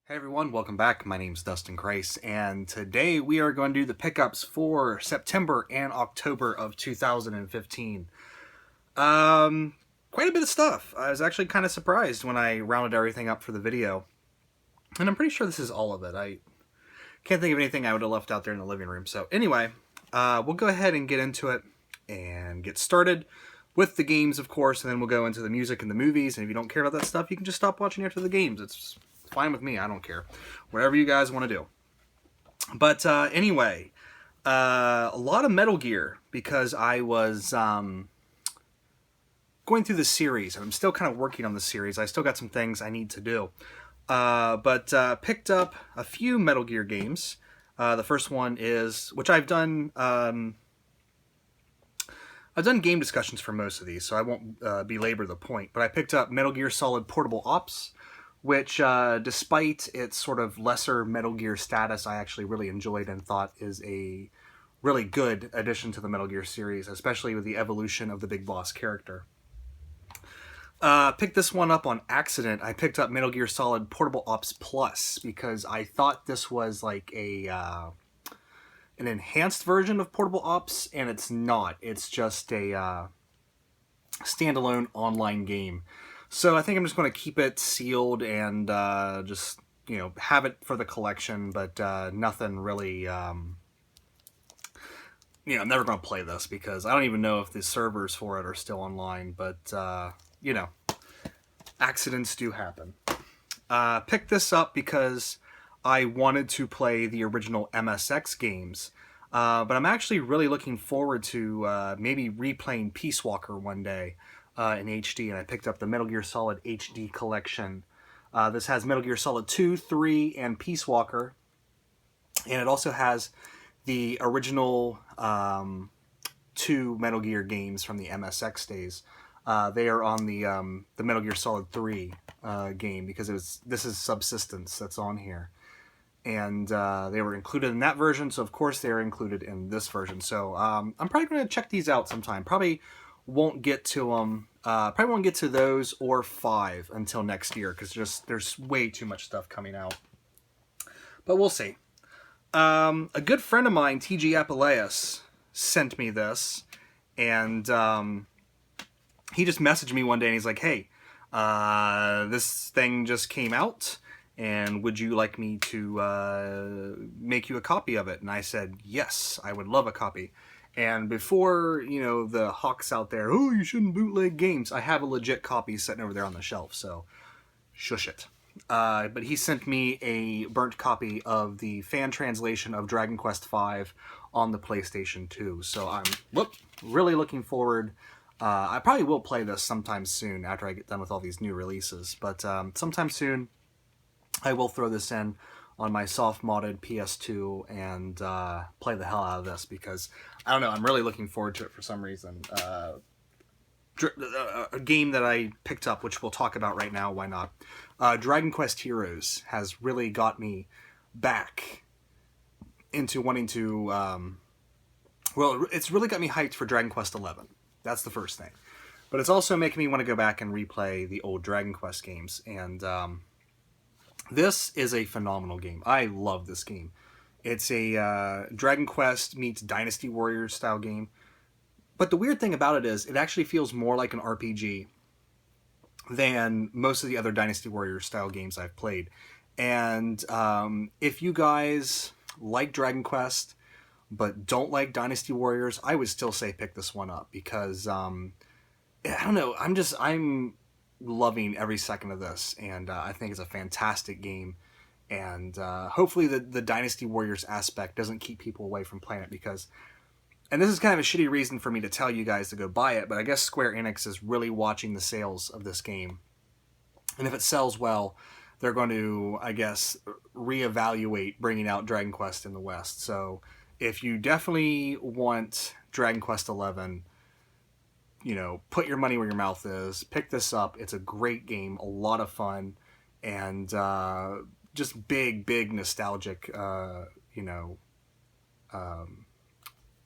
Hey everyone, welcome back. My name's dustinkreis, and today we are going to do the pickups for September and October of 2015. Quite a bit of stuff. I was actually kind of surprised when I rounded everything up for the video, and I'm pretty sure this is all of it. I can't think of anything I would have left out there in the living room. So anyway, we'll go ahead and get into it and get started with the games, of course, and then we'll go into the music and the movies. And if you don't care about that stuff, you can just stop watching after the games. It's fine with me. I don't care. Whatever you guys want to do. But anyway, a lot of Metal Gear because I was going through the series, and I'm still kind of working on the series. I still got some things I need to do. But picked up a few Metal Gear games. The first one is, which I've done game discussions for most of these, so I won't belabor the point. But I picked up Metal Gear Solid Portable Ops, which, despite its sort of lesser Metal Gear status, I actually really enjoyed and thought is a really good addition to the Metal Gear series, especially with the evolution of the Big Boss character. Picked this one up on accident. I picked up Metal Gear Solid Portable Ops Plus because I thought this was like an enhanced version of Portable Ops, and it's not. It's just a standalone online game. So I think I'm just going to keep it sealed and just, have it for the collection, but nothing really, I'm never going to play this because I don't even know if the servers for it are still online, but, accidents do happen. Picked this up because I wanted to play the original MSX games, but I'm actually really looking forward to maybe replaying Peace Walker one day. In HD, and I picked up the Metal Gear Solid HD collection. This has Metal Gear Solid 2, 3, and Peace Walker, and it also has the original 2 Metal Gear games from the MSX days. They are on the Metal Gear Solid 3 game because this is Subsistence that's on here, and they were included in that version, so of course they are included in this version. So I'm probably going to check these out sometime. Probably won't get to them. Probably won't get to those or 5 until next year because there's way too much stuff coming out. But we'll see. A good friend of mine, TG Appileus, sent me this, and he just messaged me one day and he's like, "Hey, this thing just came out, and would you like me to make you a copy of it?" And I said, "Yes, I would love a copy." And before, the hawks out there, "Oh, you shouldn't bootleg games," I have a legit copy sitting over there on the shelf, so shush it. But he sent me a burnt copy of the fan translation of Dragon Quest V on the PlayStation 2. So I'm really looking forward. I probably will play this sometime soon after I get done with all these new releases. But sometime soon, I will throw this in on my soft-modded PS2 and play the hell out of this because, I don't know, I'm really looking forward to it for some reason. A game that I picked up, which we'll talk about right now, why not? Dragon Quest Heroes has really got me back into wanting to... it's really got me hyped for Dragon Quest XI. That's the first thing. But it's also making me want to go back and replay the old Dragon Quest games, and... this is a phenomenal game. I love this game. It's a Dragon Quest meets Dynasty Warriors style game. But the weird thing about it is it actually feels more like an RPG than most of the other Dynasty Warriors style games I've played. And if you guys like Dragon Quest but don't like Dynasty Warriors, I would still say pick this one up because, I don't know, I'm loving every second of this, and I think it's a fantastic game, and hopefully the Dynasty Warriors aspect doesn't keep people away from playing it because, and this is kind of a shitty reason for me to tell you guys to go buy it, but I guess Square Enix is really watching the sales of this game, and if it sells well, they're going to, I guess, reevaluate bringing out Dragon Quest in the West. So if you definitely want Dragon Quest XI, put your money where your mouth is. Pick this up. It's a great game, a lot of fun, and just big nostalgic,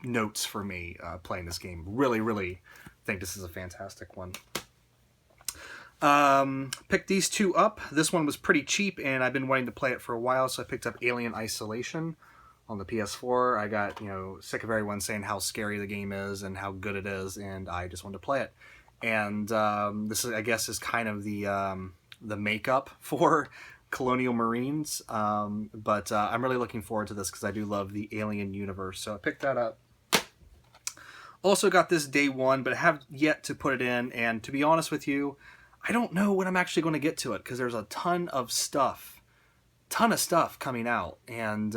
notes for me playing this game. Really think this is a fantastic one. Picked these two up. This one was pretty cheap, and I've been wanting to play it for a while, so I picked up Alien Isolation on the PS4. I got, sick of everyone saying how scary the game is and how good it is, and I just wanted to play it. And this, I guess, is kind of the makeup for Colonial Marines, but I'm really looking forward to this because I do love the Alien universe, so I picked that up. Also got this day one, but have yet to put it in, and to be honest with you, I don't know when I'm actually going to get to it because there's a ton of stuff coming out, and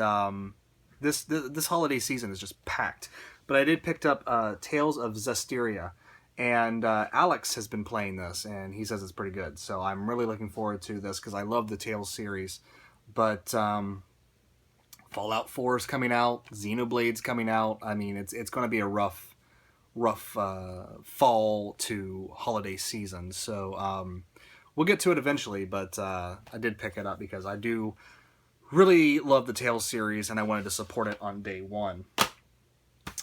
this holiday season is just packed. But I did pick up Tales of Zestiria, and Alex has been playing this, and he says it's pretty good. So I'm really looking forward to this because I love the Tales series. But Fallout 4 is coming out, Xenoblade's coming out. I mean, it's going to be a rough fall to holiday season, so we'll get to it eventually, but I did pick it up because I do really love the Tales series and I wanted to support it on day one.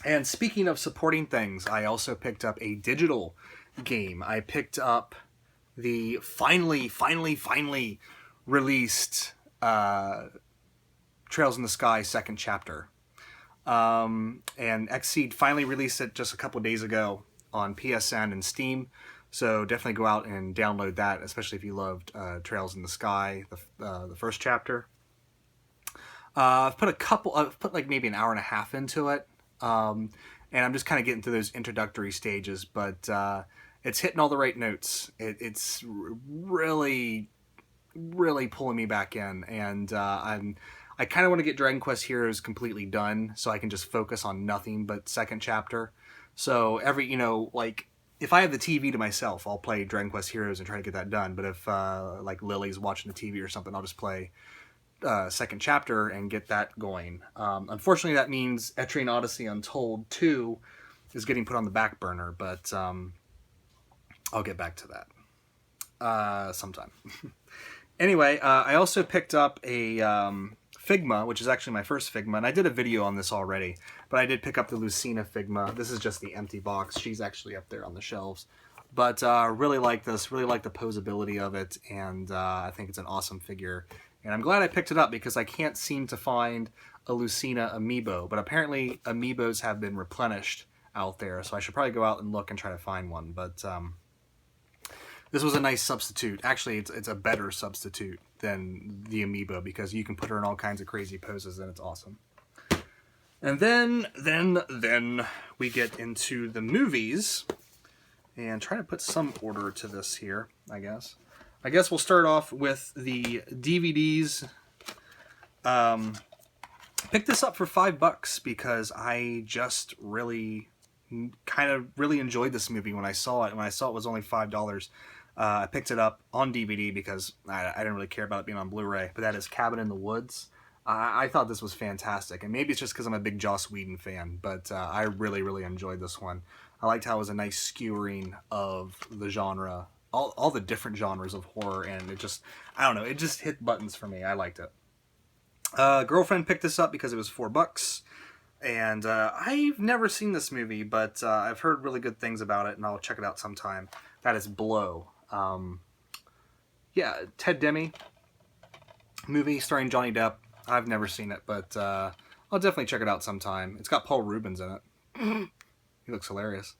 And speaking of supporting things, I also picked up a digital game. I picked up the finally released Trails in the Sky second chapter. And Xseed finally released it just a couple days ago on PSN and Steam, so definitely go out and download that, especially if you loved Trails in the Sky, the first chapter. I've put like maybe an hour and a half into it, and I'm just kind of getting through those introductory stages, but it's hitting all the right notes. It's really pulling me back in, and I kind of want to get Dragon Quest Heroes completely done so I can just focus on nothing but second chapter. So if I have the TV to myself, I'll play Dragon Quest Heroes and try to get that done. But if like Lily's watching the TV or something, I'll just play second chapter and get that going. Unfortunately, that means Etrian Odyssey Untold 2 is getting put on the back burner, but I'll get back to that sometime. Anyway, I also picked up a Figma, which is actually my first Figma, and I did a video on this already, but I did pick up the Lucina Figma. This is just the empty box. She's actually up there on the shelves. But really like this, really like the posability of it, and I think it's an awesome figure. And I'm glad I picked it up because I can't seem to find a Lucina amiibo, but apparently amiibos have been replenished out there, so I should probably go out and look and try to find one. But this was a nice substitute. Actually, it's a better substitute than the amiibo because you can put her in all kinds of crazy poses and it's awesome. And then we get into the movies and try to put some order to this here, I guess. I guess we'll start off with the DVDs. Picked this up for $5 because I just really enjoyed this movie when I saw it. When I saw it was only $5. I picked it up on DVD because I didn't really care about it being on Blu-ray, but that is Cabin in the Woods. I thought this was fantastic, and maybe it's just because I'm a big Joss Whedon fan, but I really enjoyed this one. I liked how it was a nice skewering of the genre, all the different genres of horror, and it just, I don't know, it just hit buttons for me. I liked it. Girlfriend picked this up because it was $4, and I've never seen this movie, but I've heard really good things about it, and I'll check it out sometime. That is Blow. Yeah, Ted Demme movie starring Johnny Depp. I've never seen it, but I'll definitely check it out sometime. It's got Paul Rubens in it. He looks hilarious.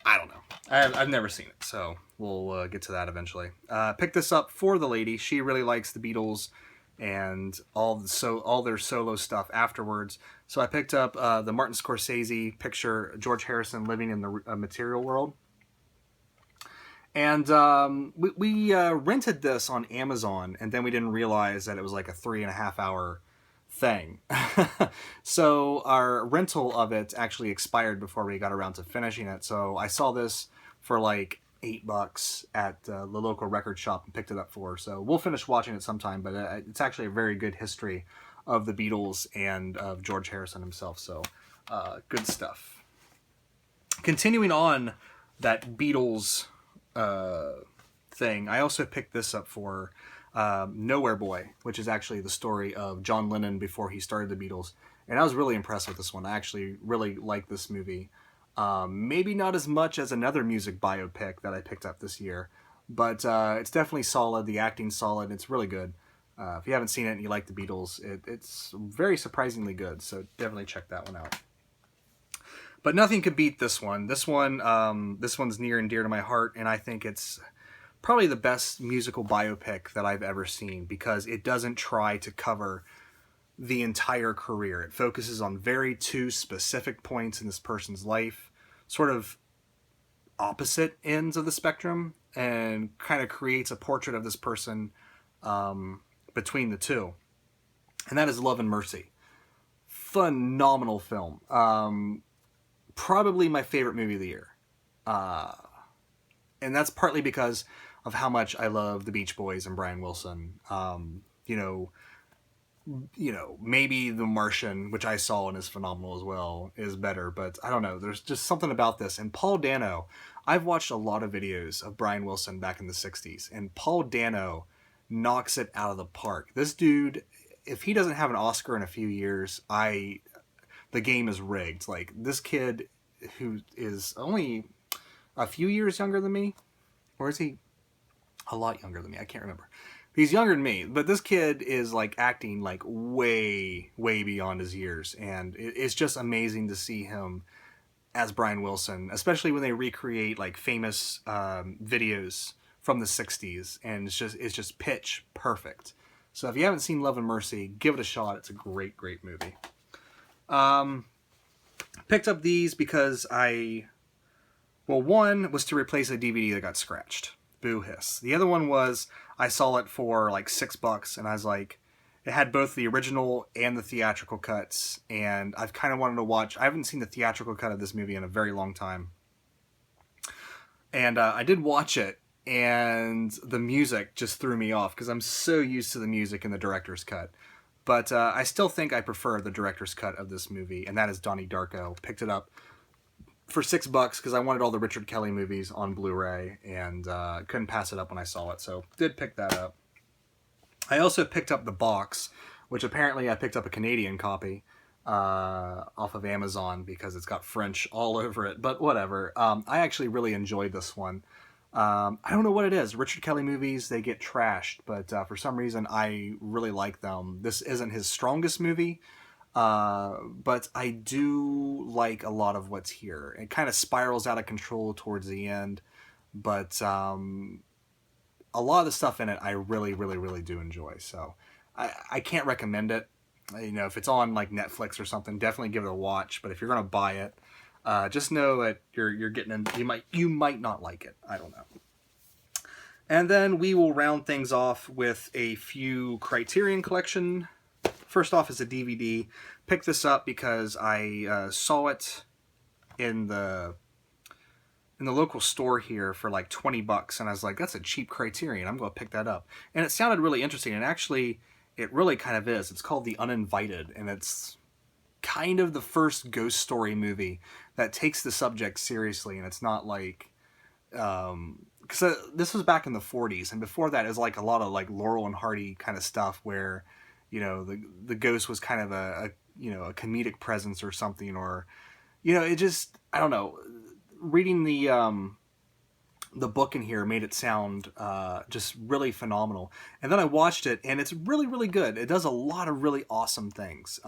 I don't know. I've never seen it, so we'll get to that eventually. Pick this up for the lady. She really likes the Beatles and all their solo stuff afterwards. So I picked up the Martin Scorsese picture, George Harrison living in the material world. And we rented this on Amazon, and then we didn't realize that it was like a 3.5 hour thing. So our rental of it actually expired before we got around to finishing it. So I saw this for like $8 at the local record shop and picked it up for. So we'll finish watching it sometime, but it's actually a very good history of the Beatles and of George Harrison himself. So good stuff. Continuing on that Beatles thing, I also picked this up for Nowhere Boy, which is actually the story of John Lennon before he started the Beatles, and I was really impressed with this one. I actually really like this movie. Maybe not as much as another music biopic that I picked up this year, but it's definitely solid. The acting's solid. It's really good. If you haven't seen it and you like the Beatles, it's very surprisingly good. So definitely check that one out. But nothing could beat this one. This one's near and dear to my heart, and I think it's probably the best musical biopic that I've ever seen because it doesn't try to cover the entire career. It focuses on very two specific points in this person's life, sort of opposite ends of the spectrum, and kind of creates a portrait of this person between the two. And that is Love and Mercy. Phenomenal film. Probably my favorite movie of the year. And that's partly because of how much I love the Beach Boys and Brian Wilson. Maybe The Martian, which I saw and is phenomenal as well, is better, but I don't know. There's just something about this. And Paul Dano, I've watched a lot of videos of Brian Wilson back in the 60s, and Paul Dano knocks it out of the park. This dude, if he doesn't have an Oscar in a few years, the game is rigged. Like, this kid who is only a few years younger than me, or is he a lot younger than me? I can't remember. He's younger than me, but this kid is like acting like way, way beyond his years, and it's just amazing to see him as Brian Wilson, especially when they recreate like famous videos from the 60s, and it's just pitch perfect. So if you haven't seen Love and Mercy, give it a shot. It's a great, great movie. Picked up these because one was to replace a DVD that got scratched. Boo hiss. The other one was I saw it for like $6, and I was like, it had both the original and the theatrical cuts, and I've kind of wanted to watch. I haven't seen the theatrical cut of this movie in a very long time, and I did watch it, and the music just threw me off because I'm so used to the music in the director's cut. But I still think I prefer the director's cut of this movie, and that is Donnie Darko. Picked it up for $6 because I wanted all the Richard Kelly movies on Blu-ray, and couldn't pass it up when I saw it, so did pick that up. I also picked up the box, which apparently I picked up a Canadian copy off of Amazon because it's got French all over it, but whatever. I actually really enjoyed this one. I don't know what it is. Richard Kelly movies, they get trashed, but for some reason I really like them. This isn't his strongest movie, but I do like a lot of what's here. It kind of spirals out of control towards the end, but a lot of the stuff in it I really, really, really do enjoy. So I can't recommend it. If it's on like Netflix or something, definitely give it a watch. But if you're gonna buy it, just know that you're getting in. You might not like it. I don't know. And then we will round things off with a few Criterion Collection. First off is a DVD. Picked this up because I saw it in the local store here for like $20, and I was like, that's a cheap Criterion. I'm going to pick that up. And it sounded really interesting, and actually, it really kind of is. It's called The Uninvited, and it's kind of the first ghost story movie that takes the subject seriously, and it's not like... because this was back in the 40s, and before that, it was like a lot of like Laurel and Hardy kind of stuff where, the ghost was kind of a comedic presence or something, or, it just, I don't know. Reading the book in here made it sound just really phenomenal. And then I watched it, and it's really, really good. It does a lot of really awesome things.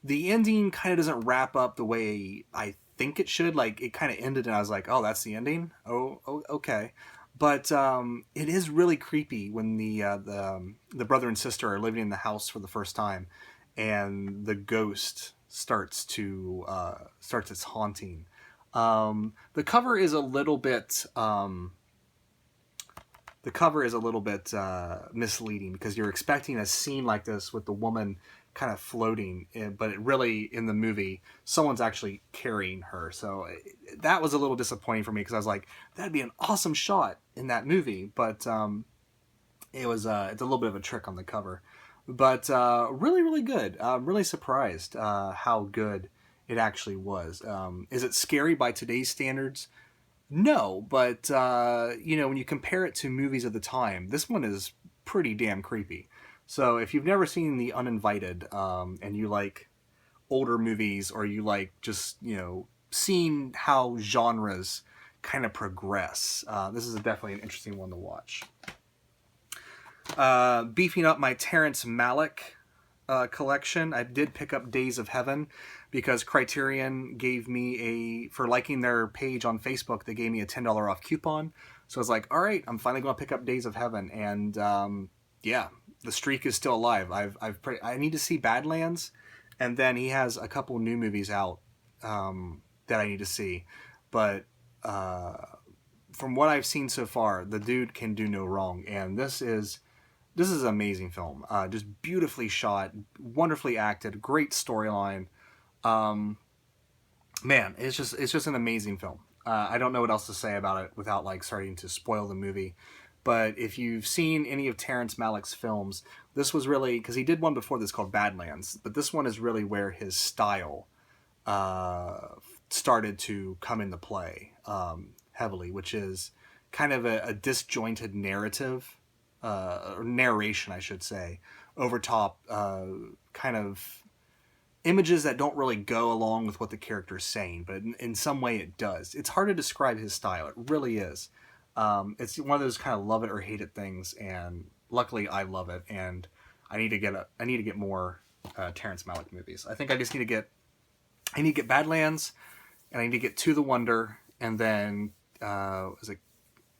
The ending kind of doesn't wrap up the way I think it should. Like, it kind of ended, and I was like, oh, that's the ending? Oh, okay. But it is really creepy when the brother and sister are living in the house for the first time, and the ghost starts its haunting. The cover is a little bit misleading because you're expecting a scene like this with the woman kind of floating, but it really, in the movie, someone's actually carrying her. So that was a little disappointing for me because I was like, that'd be an awesome shot in that movie, but it's a little bit of a trick on the cover. But really, really good. I'm really surprised how good it actually was. Is it scary by today's standards? No, but when you compare it to movies of the time, this one is pretty damn creepy. So if you've never seen The Uninvited, and you like older movies, or you like just seeing how genres kind of progress. This is definitely an interesting one to watch. Beefing up my Terrence Malick collection, I did pick up Days of Heaven because Criterion gave me for liking their page on Facebook, they gave me a $10 off coupon. So I was like, all right, I'm finally going to pick up Days of Heaven. And yeah, the streak is still alive. I need to see Badlands, and then he has a couple new movies out that I need to see. But from what I've seen so far, the dude can do no wrong. And this is an amazing film. Just beautifully shot, wonderfully acted, great storyline. Man, it's just an amazing film. I don't know what else to say about it without like starting to spoil the movie. But if you've seen any of Terrence Malick's films, this was really, because he did one before this called Badlands, but this one is really where his style started to come into play heavily, which is kind of a disjointed narrative, or narration, I should say, over top kind of images that don't really go along with what the character is saying, but in some way it does. It's hard to describe his style. It really is. It's one of those kind of love it or hate it things, and luckily I love it, and I need to get more Terrence Malick movies. I think I need to get Badlands, and I need to get To the Wonder, and then is it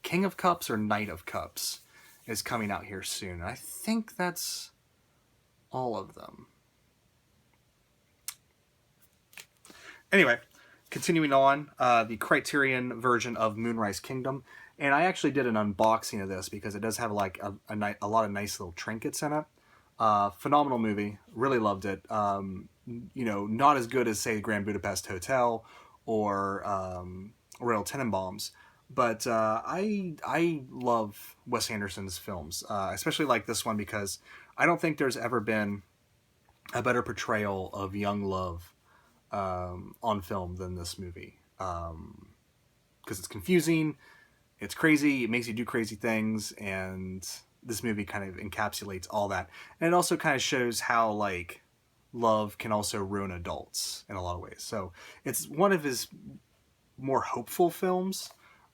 King of Cups or Knight of Cups is coming out here soon. I think that's all of them. Anyway, continuing on, the Criterion version of Moonrise Kingdom. And I actually did an unboxing of this because it does have like a lot of nice little trinkets in it. Phenomenal movie. Really loved it. You know, not as good as, say, Grand Budapest Hotel or Royal Tenenbaums. But I love Wes Anderson's films, especially like this one, because I don't think there's ever been a better portrayal of young love on film than this movie, because it's confusing, it's crazy, it makes you do crazy things, and this movie kind of encapsulates all that. And it also kind of shows how like love can also ruin adults in a lot of ways. So it's one of his more hopeful films,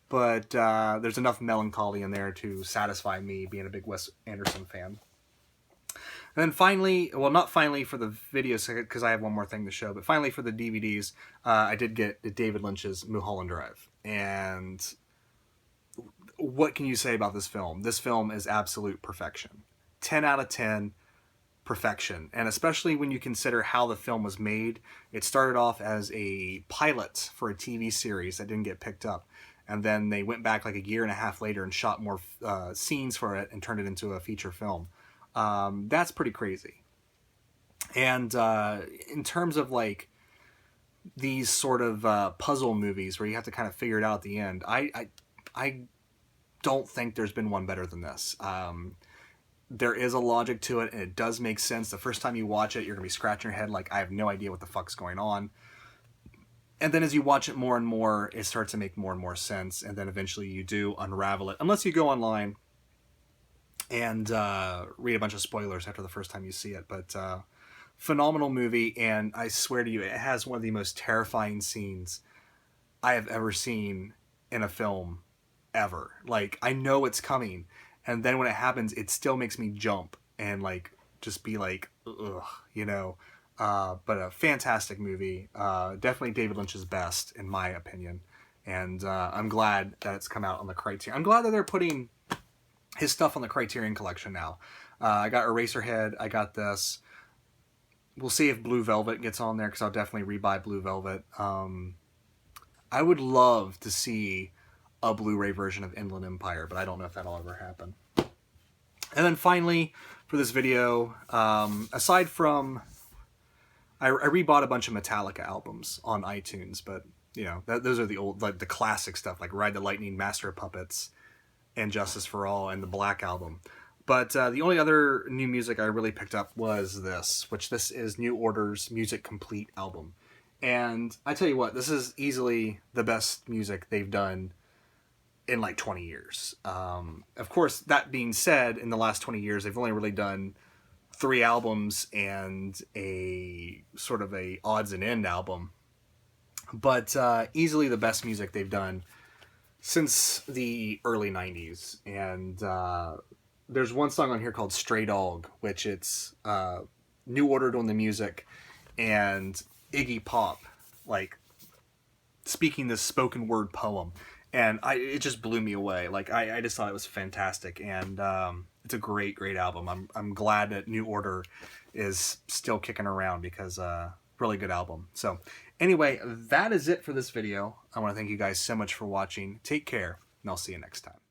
but there's enough melancholy in there to satisfy me, being a big Wes Anderson fan. And then finally, well, not finally for the videos, because I have one more thing to show, but finally for the DVDs, I did get David Lynch's Mulholland Drive. And what can you say about this film? This film is absolute perfection. 10 out of 10, perfection. And especially when you consider how the film was made. It started off as a pilot for a TV series that didn't get picked up. And then they went back like a year and a half later and shot more scenes for it and turned it into a feature film. That's pretty crazy. And in terms of like these sort of puzzle movies where you have to kind of figure it out at the end, I don't think there's been one better than this. There is a logic to it, and it does make sense. The first time you watch it, you're gonna be scratching your head like, I have no idea what the fuck's going on. And then as you watch it more and more, it starts to make more and more sense, and then eventually you do unravel it, unless you go online and read a bunch of spoilers after the first time you see it. But phenomenal movie, and I swear to you, it has one of the most terrifying scenes I have ever seen in a film ever. Like, I know it's coming, and then when it happens, it still makes me jump and like just be like, ugh, you know. But a fantastic movie, definitely David Lynch's best in my opinion, and I'm glad that it's come out on the Criterion. I'm glad that they're putting his stuff on the Criterion collection now. I got Eraserhead, I got this. We'll see if Blue Velvet gets on there, because I'll definitely rebuy Blue Velvet. I would love to see a Blu-ray version of Inland Empire, but I don't know if that'll ever happen. And then finally, for this video, aside from... I rebought a bunch of Metallica albums on iTunes, but, you know, those are the old, like, the classic stuff, like Ride the Lightning, Master of Puppets, and Justice for All, and the Black Album. But the only other new music I really picked up was this, which this is New Order's Music Complete album. And I tell you what, this is easily the best music they've done in like 20 years. Of course, that being said, in the last 20 years, they've only really done 3 albums and a sort of a odds and end album. But easily the best music they've done since the early 90s, and there's one song on here called Stray Dog, which it's New Order doing the music and Iggy Pop like speaking this spoken word poem, and it just blew me away. Like I just thought it was fantastic, and it's a great album. I'm glad that New Order is still kicking around because really good album. So anyway, that is it for this video. I want to thank you guys so much for watching. Take care, and I'll see you next time.